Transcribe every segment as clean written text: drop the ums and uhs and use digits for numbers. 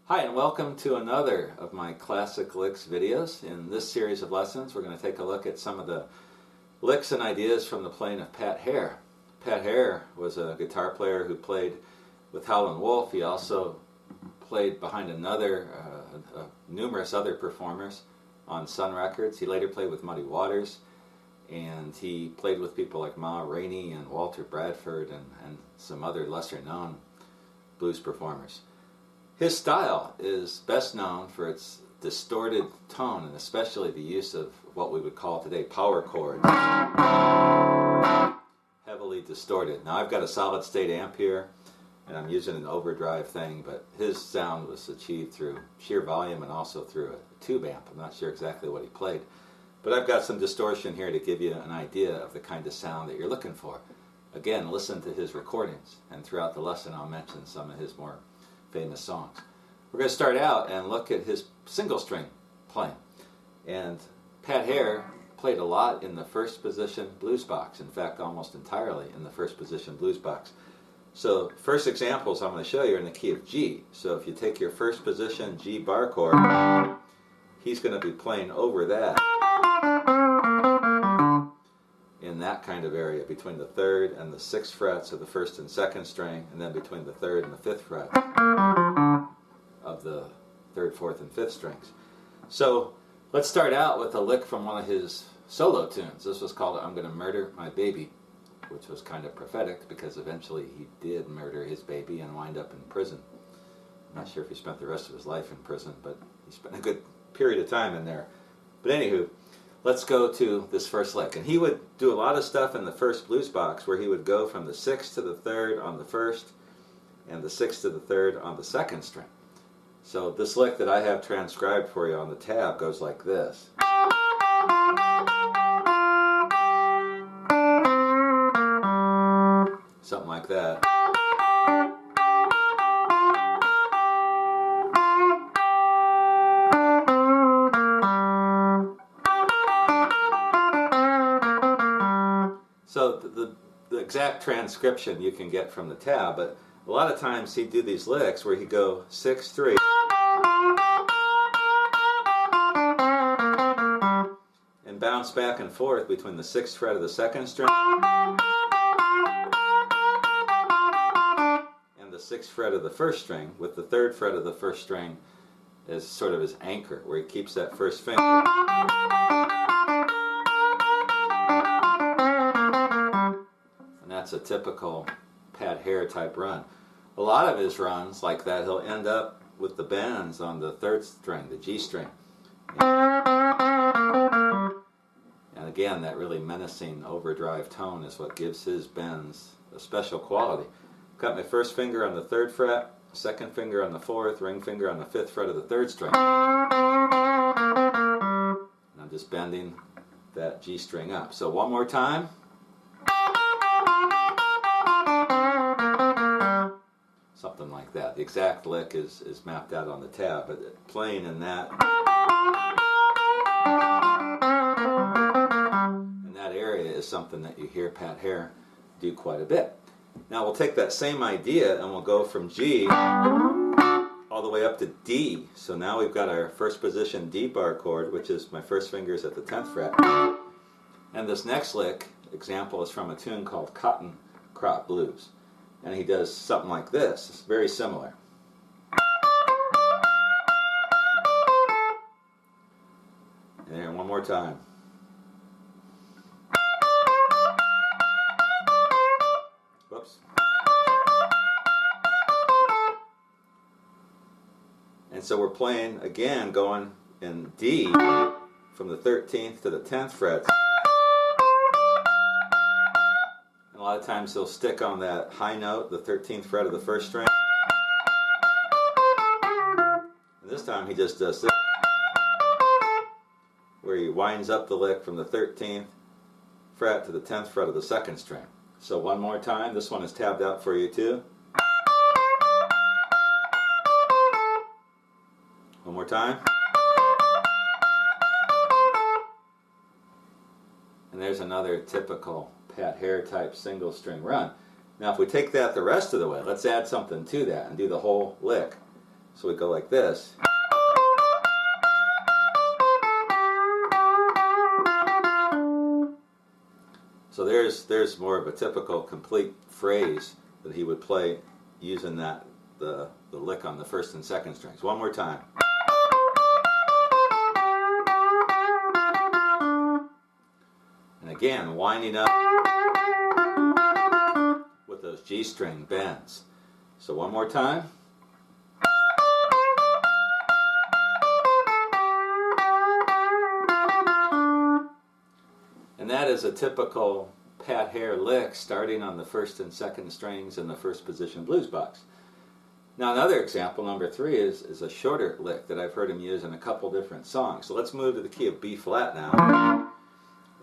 Hi, and welcome to another of my Classic Licks videos. In this series of lessons, we're going to take a look at some of the licks and ideas from the playing of Pat Hare. Pat Hare was a guitar player who played with Howlin' Wolf. He also played behind numerous other performers on Sun Records. He later played with Muddy Waters, and he played with people like Ma Rainey and Walter Bradford and some other lesser-known blues performers. His style is best known for its distorted tone, and especially the use of what we would call today power chords. Heavily distorted. Now I've got a solid state amp here, and I'm using an overdrive thing, but his sound was achieved through sheer volume and also through a tube amp. I'm not sure exactly what he played, but I've got some distortion here to give you an idea of the kind of sound that you're looking for. Again, listen to his recordings, and throughout the lesson I'll mention some of his more famous songs. We're going to start out and look at his single string playing. And Pat Hare played a lot in the first position blues box. In fact, almost entirely in the first position blues box. So first examples I'm going to show you are in the key of G. So if you take your first position G bar chord, he's going to be playing over that in that kind of area between the 3rd and the 6th frets of the 1st and 2nd string, and then between the 3rd and the 5th fret of the 3rd, 4th, and 5th strings. So let's start out with a lick from one of his solo tunes. This was called I'm Gonna Murder My Baby, which was kind of prophetic because eventually he did murder his baby and wind up in prison. I'm not sure if he spent the rest of his life in prison, but he spent a good period of time in there. But anywho, let's go to this first lick. And he would do a lot of stuff in the first blues box where he would go from the 6th to the 3rd on the 1st and the 6th to the 3rd on the 2nd string. So this lick that I have transcribed for you on the tab goes like this. Something like that. So the exact transcription you can get from the tab, but a lot of times he'd do these licks where he'd go 6, 3, and bounce back and forth between the 6th fret of the 2nd string and the 6th fret of the 1st string, with the 3rd fret of the 1st string as sort of his anchor, where he keeps that first finger. And that's a typical Pat Hare type run. A lot of his runs like that, he'll end up with the bends on the 3rd string, the G string. And again, that really menacing overdrive tone is what gives his bends a special quality. Got my first finger on the 3rd fret, second finger on the 4th, ring finger on the 5th fret of the 3rd string. And I'm just bending that G string up. So one more time. Something like that. The exact lick is mapped out on the tab, but playing in that area is something that you hear Pat Hare do quite a bit. Now we'll take that same idea and we'll go from G all the way up to D. So now we've got our first position D bar chord, which is my first fingers at the 10th fret. And this next lick example is from a tune called Cotton Crop Blues. And he does something like this. It's very similar. And then one more time. Whoops. And so we're playing again, going in D from the 13th to the 10th fret. A lot of times he'll stick on that high note, the 13th fret of the 1st string. And this time he just does this, where he winds up the lick from the 13th fret to the 10th fret of the 2nd string. So one more time, this one is tabbed out for you too. One more time. And there's another typical Pat Hare type single string run. Now if we take that the rest of the way, let's add something to that and do the whole lick. So we go like this. So there's more of a typical complete phrase that he would play using that the lick on the first and second strings. One more time. And again, winding up with those G string bends. So one more time. And that is a typical Pat Hare lick starting on the first and second strings in the first position blues box. Now another example, number 3, is a shorter lick that I've heard him use in a couple different songs. So let's move to the key of B flat now.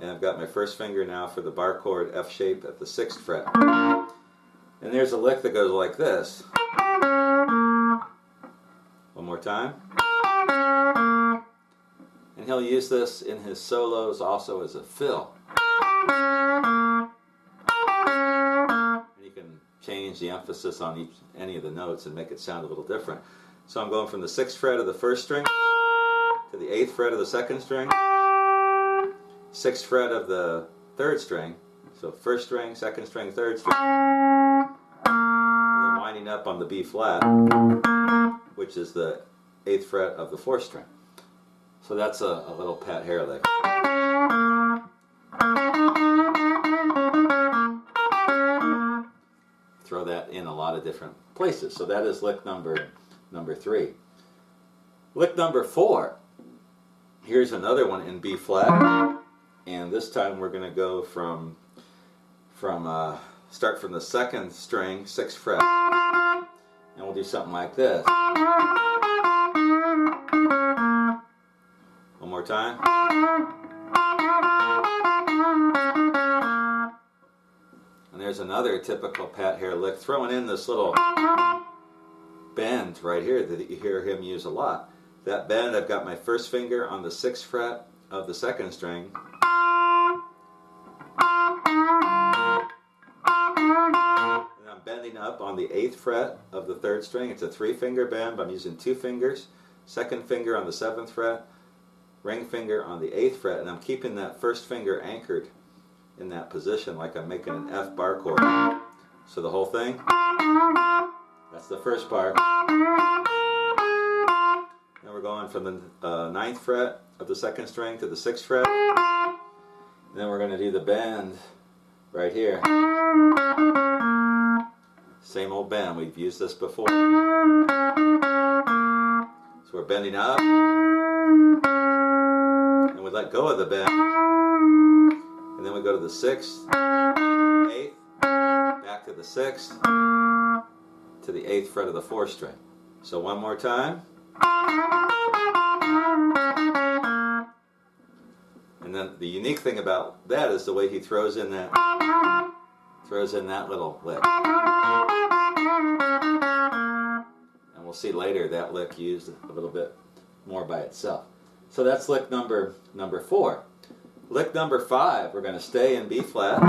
And I've got my first finger now for the bar chord F shape at the 6th fret. And there's a lick that goes like this. One more time. And he'll use this in his solos also as a fill. And you can change the emphasis on any of the notes and make it sound a little different. So I'm going from the 6th fret of the first string to the 8th fret of the second string, 6th fret of the 3rd string, so 1st string, 2nd string, 3rd string, and then winding up on the B flat, which is the 8th fret of the 4th string. So that's a little Pat Hare lick. Throw that in a lot of different places. So that is lick number 3. Lick number 4. Here's another one in B flat, and this time we're going to go start from the 2nd string, 6th fret, and we'll do something like this. One more time. And there's another typical Pat Hare lick, throwing in this little bend right here that you hear him use a lot. That bend, I've got my first finger on the 6th fret of the 2nd string, and I'm bending up on the 8th fret of the 3rd string. It's a 3-finger bend, but I'm using 2 fingers, 2nd finger on the 7th fret, ring finger on the 8th fret, and I'm keeping that first finger anchored in that position like I'm making an F bar chord. So the whole thing, that's the first part. Then we're going from the 9th fret of the 2nd string to the 6th fret, and then we're going to do the bend right here. Same old bend, we've used this before. So we're bending up, and we let go of the bend, and then we go to the 6th, 8th, back to the 6th, to the 8th fret of the 4th string. So one more time. And then the unique thing about that is the way he throws in that little lick. And we'll see later that lick used a little bit more by itself. So that's lick number 4. Lick number 5, we're going to stay in B flat.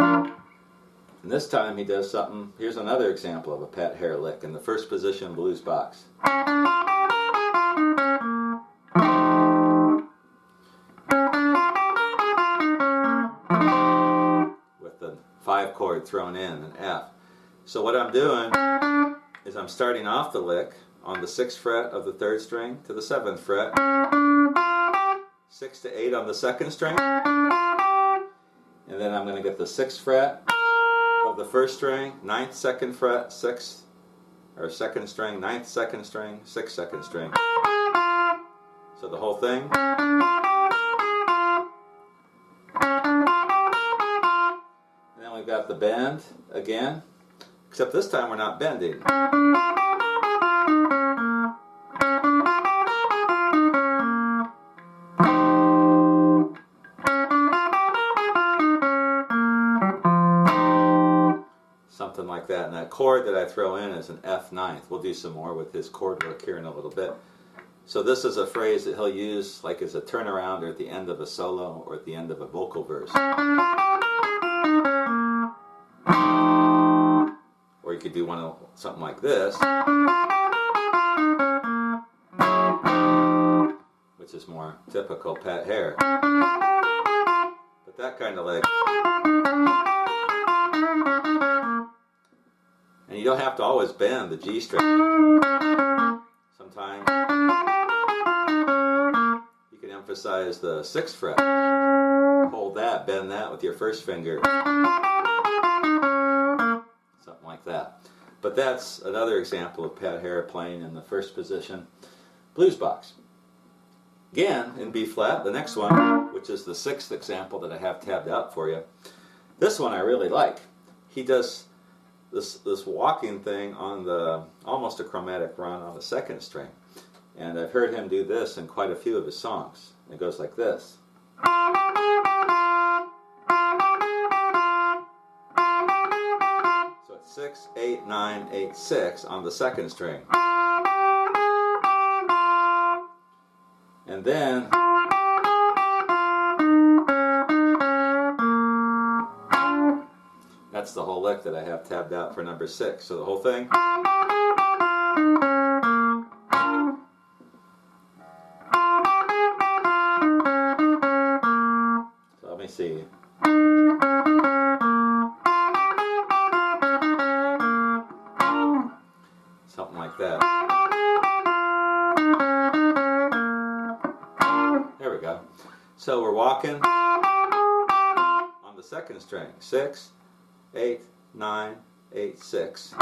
And this time he does something. Here's another example of a Pat Hare lick in the first position blues box. With the 5 chord thrown in, an F. So what I'm doing is I'm starting off the lick on the 6th fret of the 3rd string to the 7th fret, 6 to 8 on the 2nd string, and then I'm going to get the 6th fret of the 1st string, 9th 2nd fret, 6th, or 2nd string, 9th 2nd string, 6th 2nd string. So the whole thing. And then we've got the bend again, except this time we're not bending. Something like that. And that chord that I throw in is an F 9th. We'll do some more with his chord work here in a little bit. So this is a phrase that he'll use like as a turnaround or at the end of a solo or at the end of a vocal verse. Or you could do something like this. is more typical Pat Hare. But that kind of lick. And you don't have to always bend the G string. Sometimes you can emphasize the 6th fret. Hold that, bend that with your first finger. Something like that. But that's another example of Pat Hare playing in the first position blues box. Again, in B flat, the next one, which is the 6th example that I have tabbed out for you. This one I really like. He does this walking thing on the almost a chromatic run on the 2nd string. And I've heard him do this in quite a few of his songs. It goes like this. So it's 6, 8, 9, 8, 6 on the 2nd string. And then that's the whole lick that I have tabbed out for number 6. So the whole thing. So let me see. Something like that. There we go. So we're walking on the 2nd string. 6, 8, 9, 8, 6.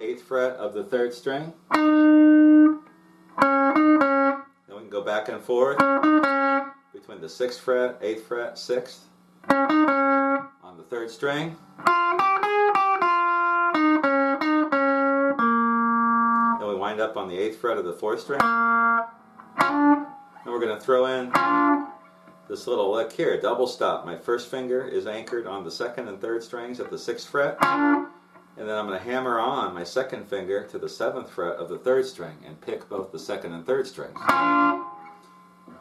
8th fret of the 3rd string. Then we can go back and forth between the 6th fret, 8th fret, 6th on the 3rd string. Then we wind up on the 8th fret of the 4th string. And we're going to throw in this little lick here, double stop. My first finger is anchored on the 2nd and 3rd strings at the 6th fret. And then I'm going to hammer on my 2nd finger to the 7th fret of the 3rd string and pick both the 2nd and 3rd strings.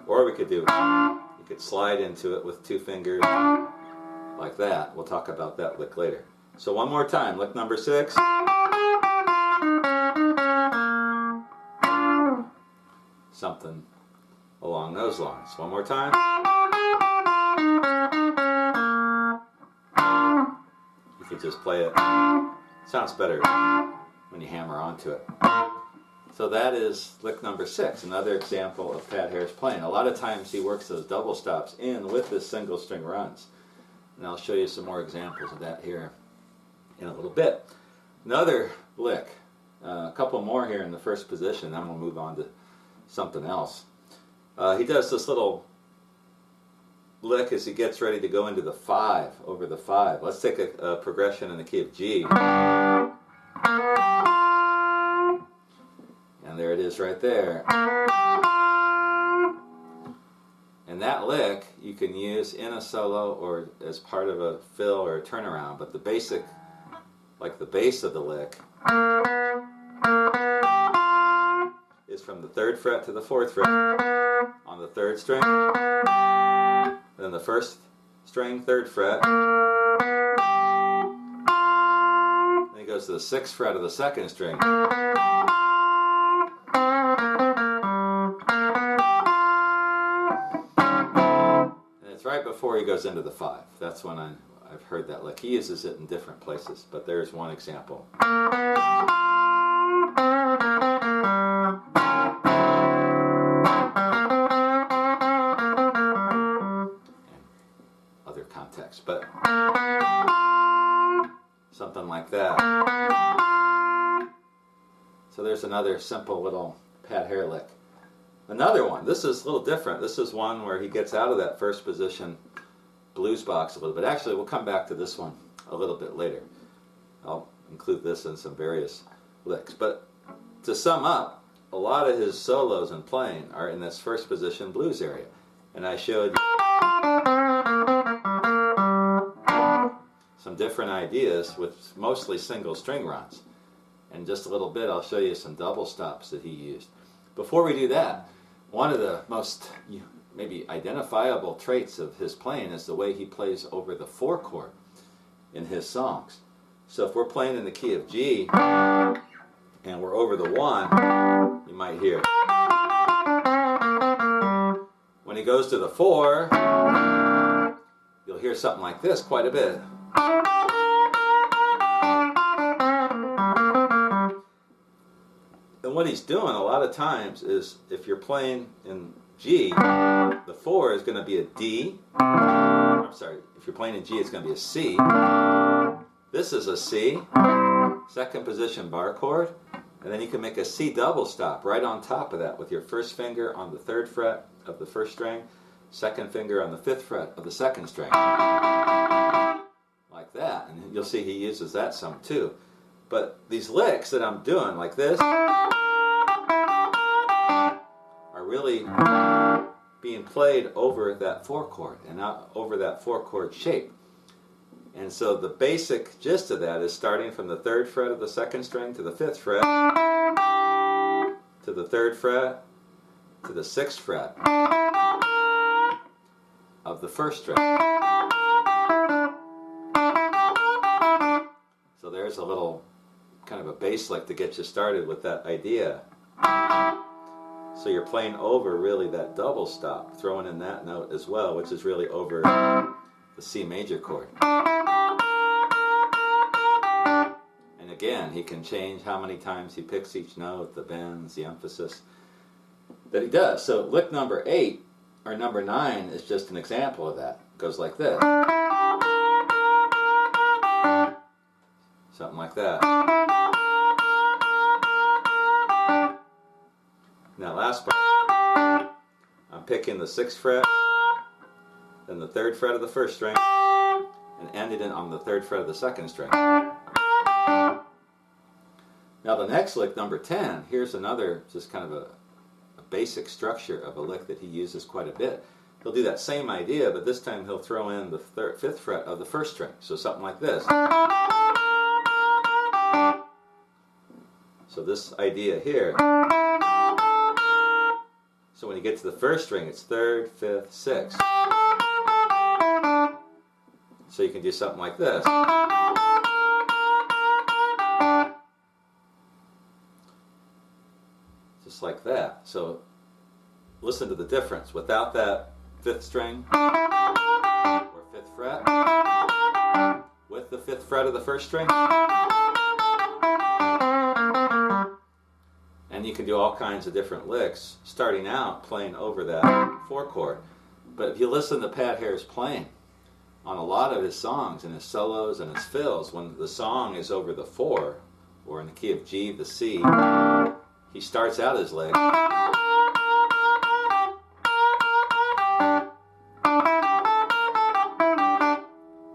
Or we could do, you could slide into it with 2 fingers like that. We'll talk about that lick later. So one more time, lick number 6. Something along those lines. One more time. You could just play it. Sounds better when you hammer onto it. So that is lick number 6, another example of Pat Hare's playing. A lot of times he works those double stops in with his single string runs. And I'll show you some more examples of that here in a little bit. Another lick, a couple more here in the first position, then we'll move on to something else. He does this little lick as he gets ready to go into the 5, over the 5. Let's take a progression in the key of G. And there it is right there. And that lick you can use in a solo or as part of a fill or a turnaround, but the basic, like the base of the lick, is from the 3rd fret to the 4th fret on the 3rd string, then the 1st string, 3rd fret, then it goes to the 6th fret of the 2nd string, and it's right before he goes into the 5. That's when I've heard that lick. He uses it in different places, but there's one example. Context, but something like that. So there's another simple little Pat Hare lick. Another one, this is a little different. This is one where he gets out of that first position blues box a little bit. Actually, we'll come back to this one a little bit later. I'll include this in some various licks. But to sum up, a lot of his solos and playing are in this first position blues area. And I showed you some different ideas with mostly single string runs. In just a little bit I'll show you some double stops that he used. Before we do that, one of the most maybe identifiable traits of his playing is the way he plays over the 4 chord in his songs. So if we're playing in the key of G, and we're over the 1, you might hear. When he goes to the 4, you'll hear something like this quite a bit. And what he's doing a lot of times is, if you're playing in G, the 4 is going to be a D. I'm sorry, if you're playing in G, it's going to be a C. This is a C, second position bar chord, and then you can make a C double stop right on top of that with your first finger on the 3rd fret of the 1st string, second finger on the 5th fret of the 2nd string. Like that, and you'll see he uses that some too. But these licks that I'm doing like this are really being played over that 4 chord and not over that 4 chord shape. And so the basic gist of that is starting from the 3rd fret of the 2nd string to the 5th fret, to the 3rd fret, to the 6th fret of the 1st string. So there's a little kind of a bass lick to get you started with that idea. So you're playing over really that double stop, throwing in that note as well, which is really over the C major chord. And again, he can change how many times he picks each note, the bends, the emphasis that he does. So lick number 8 or number 9 is just an example of that. It goes like this. Something like that. Now last part, I'm picking the 6th fret, then the 3rd fret of the 1st string, and ending it on the 3rd fret of the 2nd string. Now the next lick, number 10, here's another just kind of a basic structure of a lick that he uses quite a bit. He'll do that same idea, but this time he'll throw in the 5th fret of the 1st string. So something like this. So this idea here. So when you get to the 1st string, it's 3rd, 5th, 6th. So you can do something like this. Just like that. So listen to the difference. Without that 5th string or 5th fret, with the 5th fret of the 1st string, and you can do all kinds of different licks starting out playing over that 4 chord. But if you listen to Pat Hare's playing on a lot of his songs and his solos and his fills, when the song is over the 4 or in the key of G, the C, he starts out his lick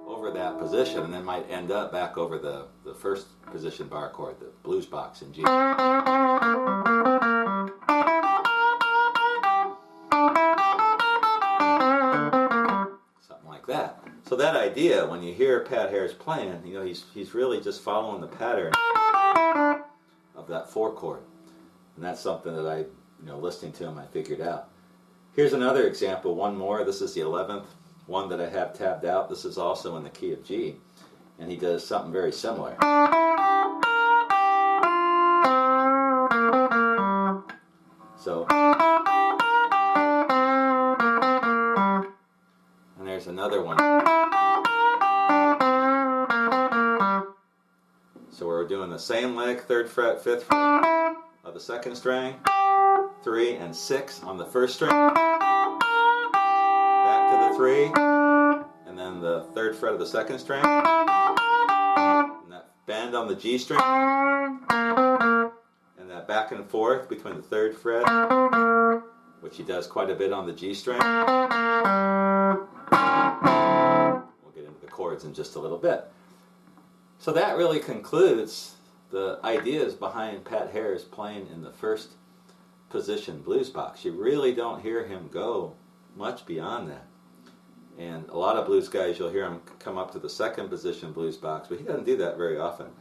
over that position and then might end up back over the 1st position bar chord, the blues box in G. Something like that. So that idea, when you hear Pat Hare's playing, you know, he's really just following the pattern of that 4 chord. And that's something that I, listening to him, I figured out. Here's another example, one more. This is the 11th one that I have tabbed out. This is also in the key of G. And he does something very similar. So, and there's another one. So we're doing the same lick, 3rd fret, 5th fret of the 2nd string, 3 and 6 on the 1st string, back to the 3, and then the 3rd fret of the 2nd string, and that bend on the G string, and that back and forth between the 3rd fret, which he does quite a bit on the G string. We'll get into the chords in just a little bit. So that really concludes the ideas behind Pat Hare's playing in the 1st position blues box. You really don't hear him go much beyond that. And a lot of blues guys, you'll hear him come up to the 2nd position blues box, but he doesn't do that very often.